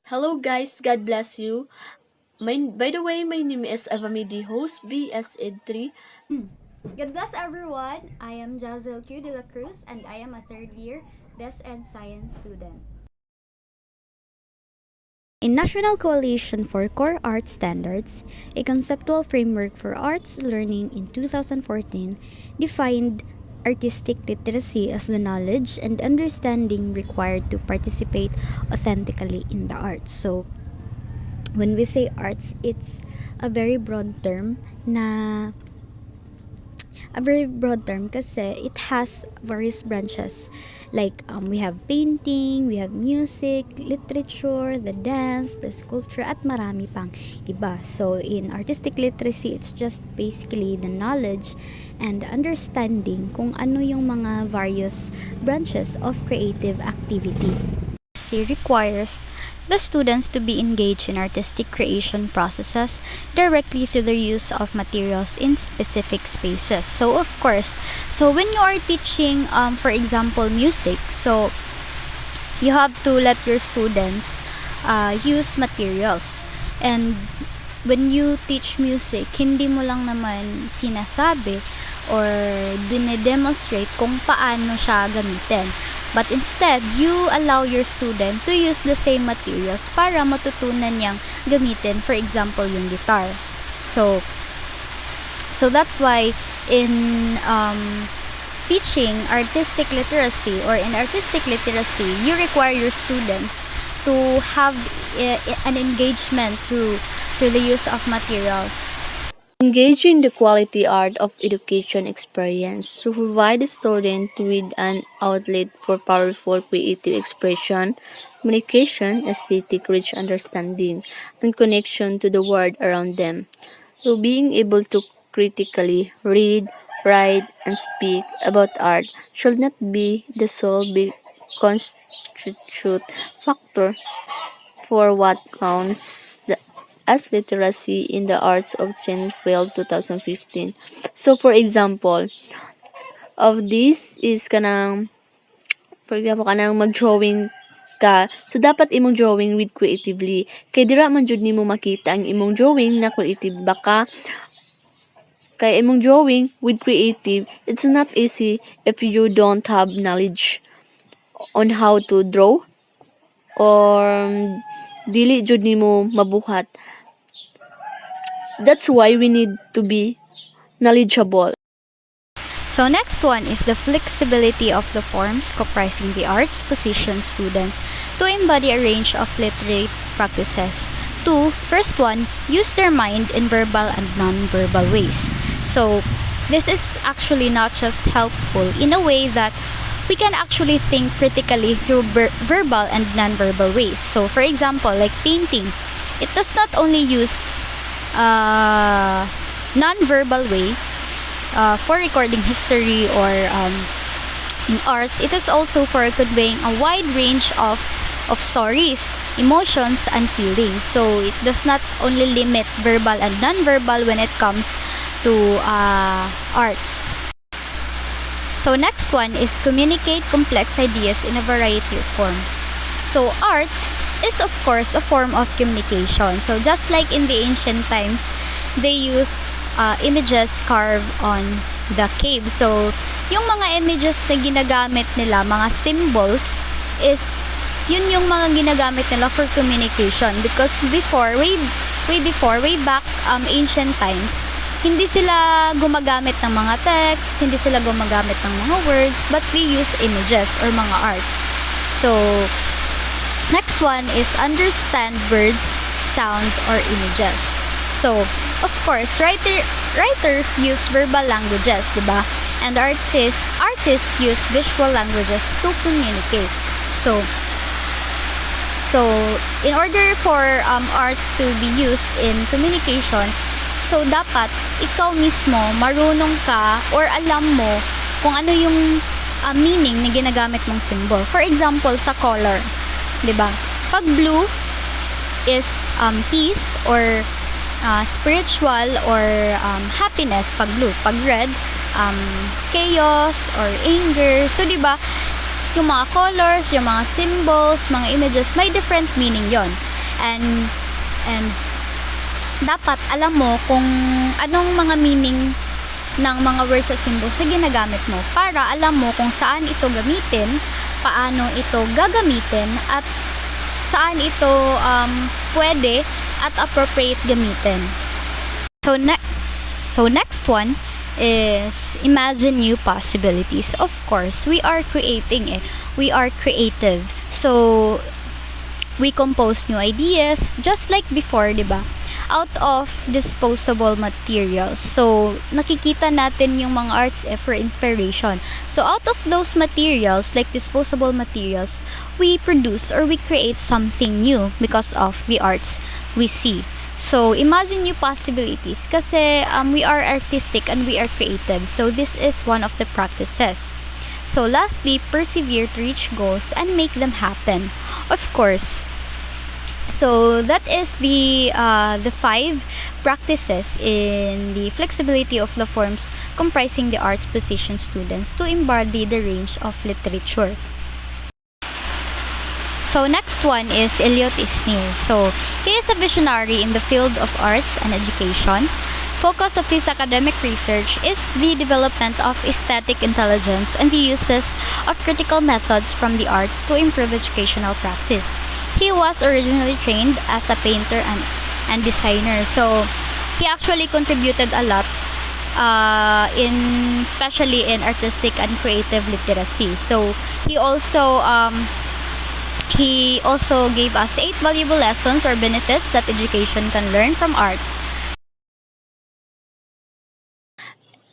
Hello guys, God bless you. By the way, my name is Avamidi, host BS3. God bless everyone. I am Jazel Q. de la Cruz and I am a third year Des Ed Science student. In National Coalition for Core Arts Standards, a conceptual framework for arts learning in 2014 defined artistic literacy as the knowledge and understanding required to participate authentically in the arts. So, when we say arts, it's a very broad term na a very broad term kasi it has various branches like we have painting, we have music, literature, the dance, the sculpture at marami pang iba. So in artistic literacy, it's just basically the knowledge and understanding kung ano yung mga various branches of creative activity. It requires the students to be engaged in artistic creation processes directly through the use of materials in specific spaces. So of course, when you are teaching, for example, music, so you have to let your students use materials. And when you teach music, hindi mo lang naman sinasabi or dinedemonstrate kung paano siya gamitin. But instead, you allow your student to use the same materials para matutunan niyang gamitin, for example, yung guitar. So that's why in teaching artistic literacy or in artistic literacy, you require your students to have an engagement through the use of materials. Engaging the quality art of education experience to provide the student with an outlet for powerful creative expression, communication, aesthetic rich understanding, and connection to the world around them. So being able to critically read, write, and speak about art should not be the sole constitute factor for what counts as literacy in the arts of Seinfeld 2015. So for example, of this is kanang mag-drawing ka. So dapat imong drawing with creatively. Kay dira man jud nimo makita ang imong drawing na creative baka kay imong drawing with creative, it's not easy if you don't have knowledge on how to draw or dili jud nimo mabuhat. That's why we need to be knowledgeable. So next one is the flexibility of the forms comprising the arts position students to embody a range of literate practices. First one, use their mind in verbal and non-verbal ways. So this is actually not just helpful in a way that we can actually think critically through verbal and non-verbal ways. So for example, like painting, it does not only use non-verbal way for recording history or in arts. It is also for conveying a wide range of stories, emotions, and feelings. So it does not only limit verbal and non-verbal when it comes to arts. So next one is communicate complex ideas in a variety of forms. So arts is of course a form of communication. So just like in the ancient times, they use images carved on the cave. So yung mga images na ginagamit nila, mga symbols, is yun yung mga ginagamit nila for communication. Because before, way back ancient times, hindi sila gumagamit ng mga text, hindi sila gumagamit ng mga words, but they use images or mga arts. So next one is understand words, sounds, or images. So, of course, writers use verbal languages, diba? And artists use visual languages to communicate. So in order for arts to be used in communication, so dapat ikaw mismo marunong ka or alam mo kung ano yung meaning na ginagamit mong symbol. For example, sa color, 'di ba? Pag blue is peace or spiritual or happiness pag blue. Pag red, chaos or anger. So 'di ba? Yung mga colors, yung mga symbols, mga images, may different meaning 'yon. and and dapat alam mo kung anong mga meaning ng mga words at symbols na ginagamit mo para alam mo kung saan ito gamitin, paano ito gagamitin, at saan ito pwede at appropriate gamitin. So next one is imagine new possibilities. Of course, we are creating eh. We are creative. So we compose new ideas just like before, 'di ba? Out of disposable materials. So nakikita natin yung mga arts for inspiration. So out of those materials, like disposable materials, we produce or we create something new because of the arts we see. So imagine new possibilities kasi we are artistic and we are creative. So this is one of the practices. So lastly, persevere to reach goals and make them happen. Of course, so that is the 5 practices in the flexibility of the forms comprising the arts position students to embody the range of literature. So next one is Eliot Eisner. So he is a visionary in the field of arts and education. Focus of his academic research is the development of aesthetic intelligence and the uses of critical methods from the arts to improve educational practice. He was originally trained as a painter and designer. So he actually contributed a lot in especially in artistic and creative literacy. So he also gave us 8 valuable lessons or benefits that education can learn from arts.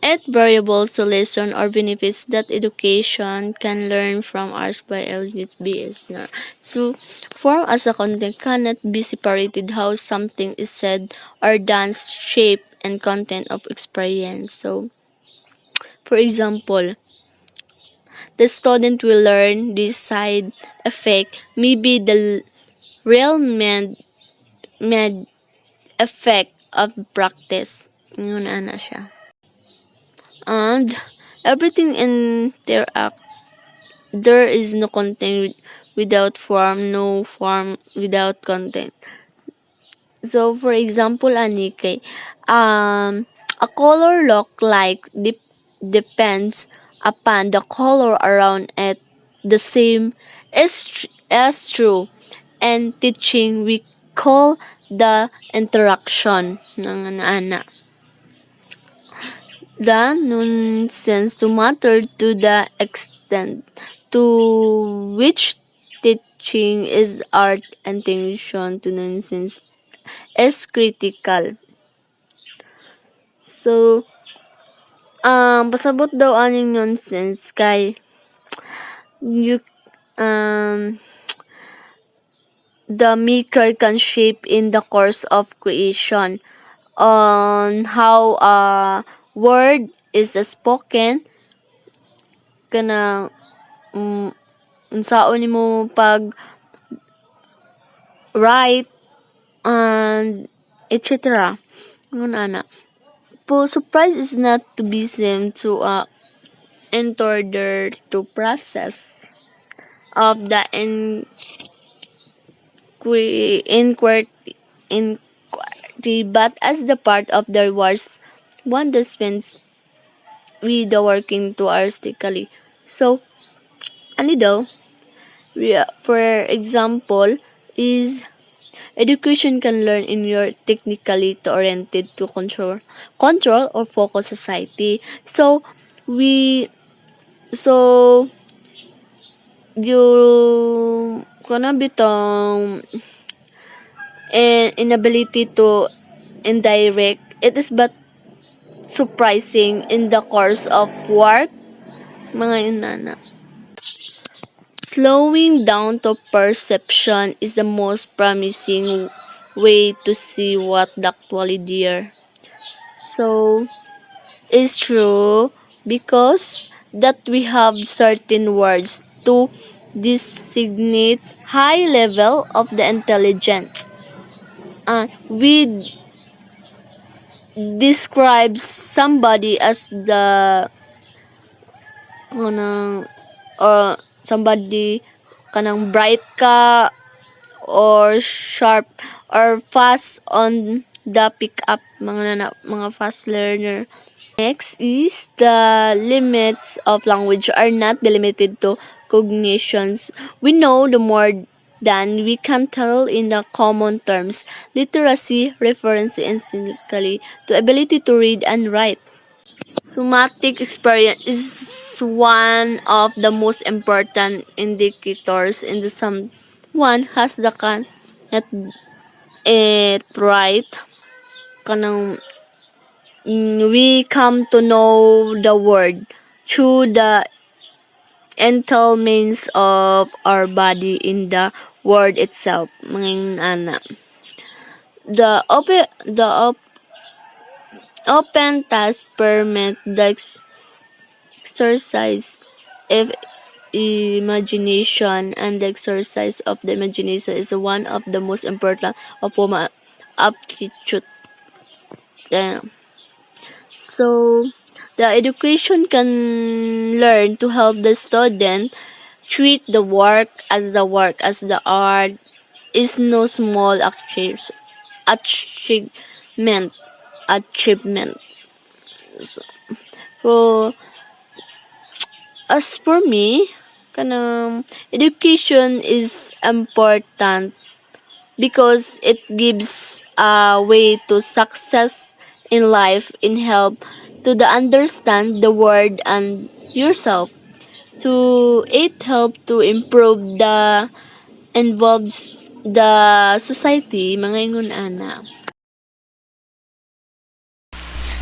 8 variables to lesson or benefits that education can learn from arts by Eliot Eisner. So, form as a content cannot be separated how something is said or done, shape, and content of experience. So, for example, the student will learn this side effect, maybe the real med effect of practice. Yun na siya. And everything interact. There is no content without form, no form without content. So, for example, Anike, a color look like depends upon the color around it. The same is true. And teaching, we call the interaction ng ana. The nonsense to matter to the extent to which teaching is art and attention to nonsense is critical. So, pasabot daw aning nonsense kay you the maker can shape in the course of creation on how a word is spoken kana unsaon nimo pag write and etc. Ngun ana. Po surprise is not to be seen to enter to process of the inquiry, but as the part of their words, one that spends with the working to artistically. So, ano daw? For example, is education can learn in your technically to oriented to control or focus society. So, we so yung kana bitong inability to indirect, it is but surprising in the course of work, mga inana. Slowing down to perception is the most promising way to see what the actually there. So, it's true because that we have certain words to designate high level of the intelligence. We describe somebody as the kanang or somebody kanang bright ka or sharp or fast on the pick up, mga fast learner. Next is the limits of language are not limited to cognitions. We know the more than we can tell in the common terms. Literacy refers instinctively to ability to read and write. Somatic experience is one of the most important indicators in the someone has the can at it right kanang we come to know the word through the ental means of our body in the word itself. Mga ana. The open task permit the exercise of imagination, and the exercise of the imagination is one of the most important of human aptitude. Yeah. So the education can learn to help the student treat the work as the art is no small achievement achievement. So as for me, kanang education is important because it gives a way to success in life, in help to the understand the world and yourself. To it help to improve the involves the society, mga ingon ana.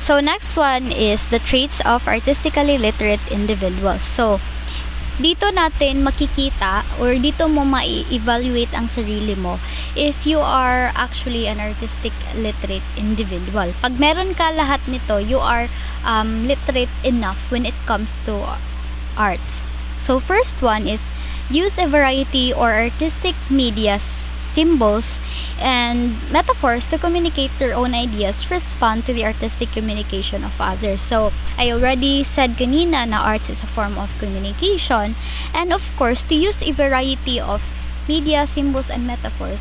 So next one is the traits of artistically literate individuals. So dito natin makikita or dito mo ma-evaluate ang sarili mo if you are actually an artistic literate individual. Pag meron ka lahat nito, you are literate enough when it comes to arts. So first one is use a variety or artistic medias, symbols, and metaphors to communicate their own ideas, respond to the artistic communication of others. So, I already said kanina na arts is a form of communication, and of course, to use a variety of media, symbols, and metaphors.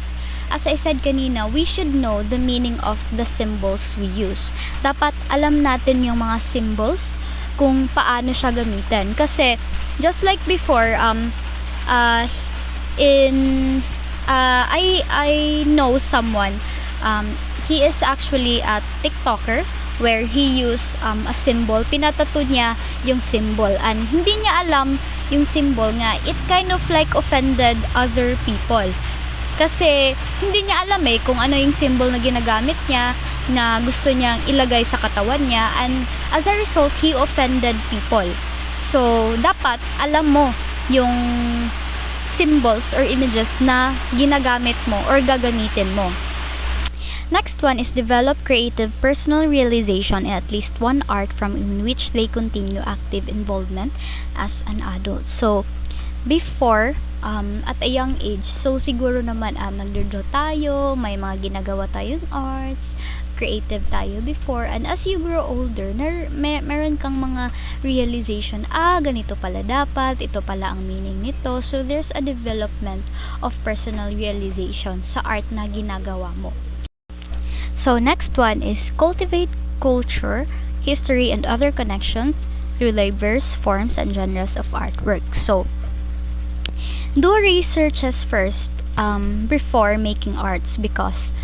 As I said kanina, we should know the meaning of the symbols we use. Dapat alam natin yung mga symbols kung paano siya gamitin. Kasi, just like before, I know someone, he is actually a TikToker where he used a symbol, pinatato niya yung symbol, and hindi niya alam yung symbol nga, it kind of like offended other people. Kasi hindi niya alam kung ano yung symbol na ginagamit niya, na gusto niyang ilagay sa katawan niya, and as a result, he offended people. So, dapat alam mo yung symbols or images na ginagamit mo or gagamitin mo. Next one is develop creative personal realization in at least one art from in which they continue active involvement as an adult. So, before, at a young age, so siguro naman nagdodraw tayo, may mga ginagawa tayong arts, creative tayo before, and as you grow older, meron kang mga realization, ganito pala dapat, ito pala ang meaning nito. So, there's a development of personal realization sa art na ginagawa mo. So, next one is cultivate culture, history, and other connections through diverse forms and genres of artwork. So, do researches first before making arts, because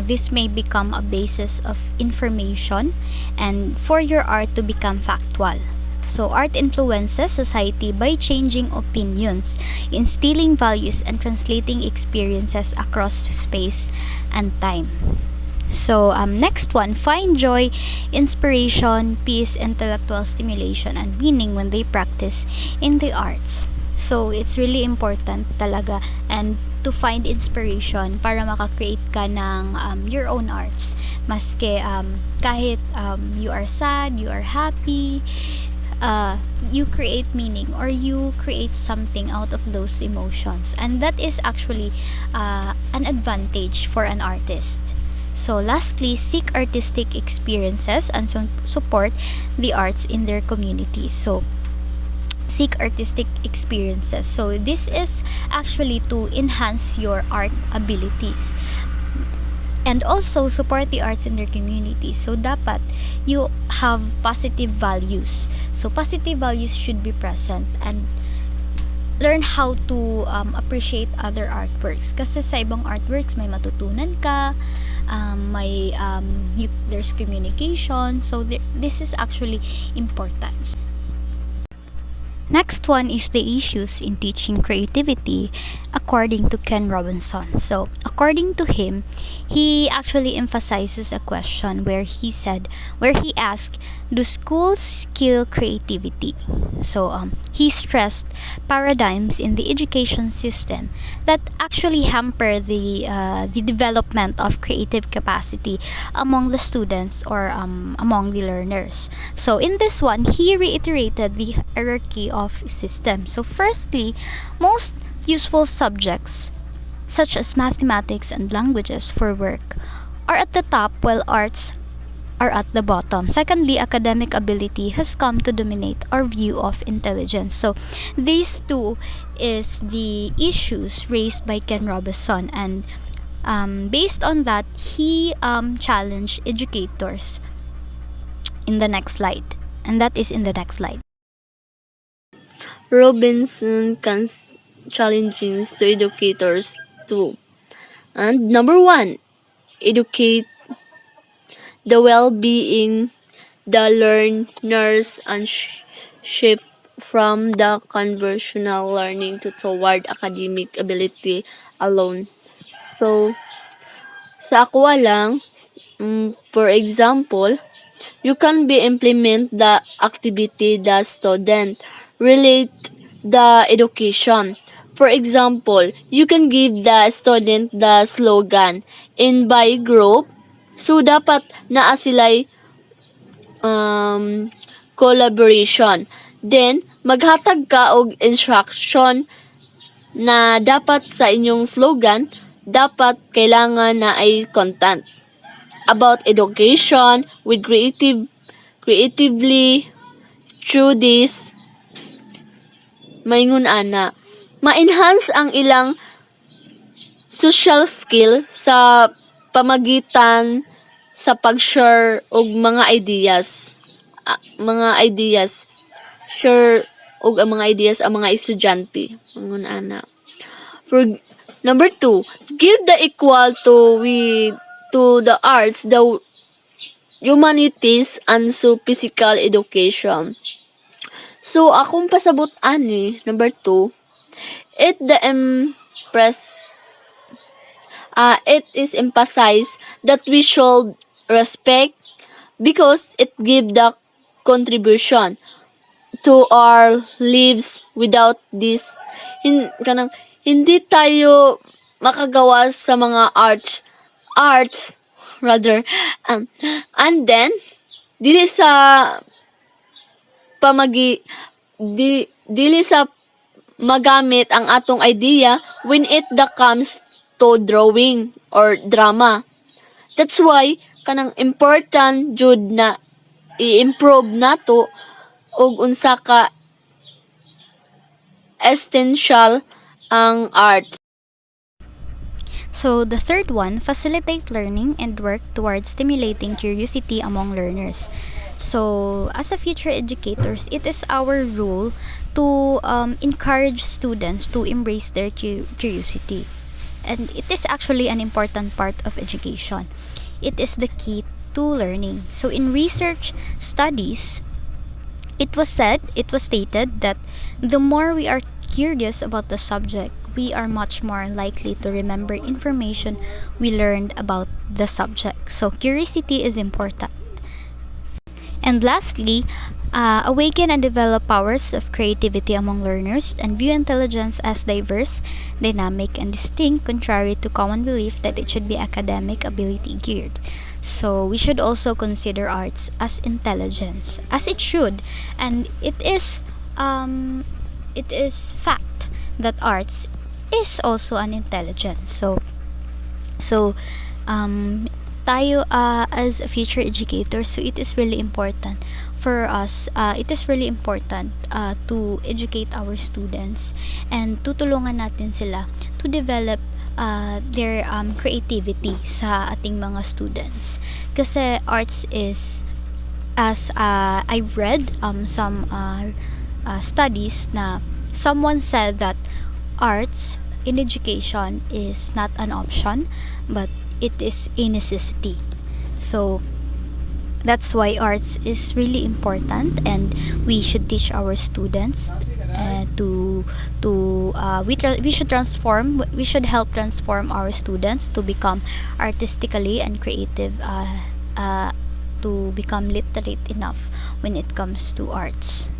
this may become a basis of information and for your art to become factual. So, art influences society by changing opinions, instilling values, and translating experiences across space and time. So, next one, find joy, inspiration, peace, intellectual stimulation, and meaning when they practice in the arts. So, it's really important talaga and to find inspiration para makakreate ka ng your own arts. Maske kahit you are sad, you are happy, you create meaning or you create something out of those emotions. And that is actually an advantage for an artist. So lastly, seek artistic experiences and support the arts in their community. So seek artistic experiences. So this is actually to enhance your art abilities and also support the arts in their community. So dapat you have positive values. So positive values should be present and learn how to appreciate other artworks. Kasi sa ibang artworks may matutunan ka, there's communication. So this is actually important. Next one is the issues in teaching creativity according to Ken Robinson. So, according to him, he actually emphasizes a question where he asked, do schools kill creativity? So, he stressed paradigms in the education system that actually hamper the development of creative capacity among the students or among the learners. So in this one, he reiterated the hierarchy of systems. So firstly, most useful subjects such as mathematics and languages for work are at the top while arts are at the bottom. Secondly, academic ability has come to dominate our view of intelligence. So these two is the issues raised by Ken Robinson, and based on that, he challenged educators in the next slide, and that is in the next slide. Robinson challenges to educators too. And number one, educate the well-being the learners and shift from the conventional learning to toward academic ability alone. So, sa ako lang, for example, you can be implement the activity the student relate the education. For example, you can give the student the slogan in by group. So dapat naa sila'y collaboration. Then maghatag ka og instruction na dapat sa inyong slogan dapat kailangan na ay content about education with creatively through this maingon ana ma-enhance ang ilang social skill sa pamagitan sa pag-share og mga ideas share og ang mga ideas ang mga estudyante maingon ana. For number 2, give the equal to the arts, the humanities, and so physical education. So, akong pasabot ani, number 2, it is emphasized that we should respect because it give the contribution to our lives. Without this, hindi tayo makagawa sa mga arts rather and then dili sa dili sa magamit ang atong idea when it comes to drawing or drama. That's why kanang important jud na i-improve nato og unsa ka essential ang arts. So the third one, facilitate learning and work towards stimulating curiosity among learners. So as a future educators, it is our role to encourage students to embrace their curiosity. And it is actually an important part of education. It is the key to learning. So in research studies, it was stated that the more we are curious about the subject, we are much more likely to remember information we learned about the subject. So curiosity is important. And lastly, awaken and develop powers of creativity among learners and view intelligence as diverse, dynamic, and distinct, contrary to common belief that it should be academic ability geared. So we should also consider arts as intelligence, as it should, and it is fact that arts is also an intelligence. So tayo as a future educator, so it is really important for us, it is really important to educate our students and tutulungan natin sila to develop their creativity sa ating mga students, kasi arts is, as I've read some studies, na someone said that arts in education is not an option, but it is a necessity. So that's why arts is really important, and we should teach our students we should transform, we should help transform our students to become artistically and creative, to become literate enough when it comes to arts.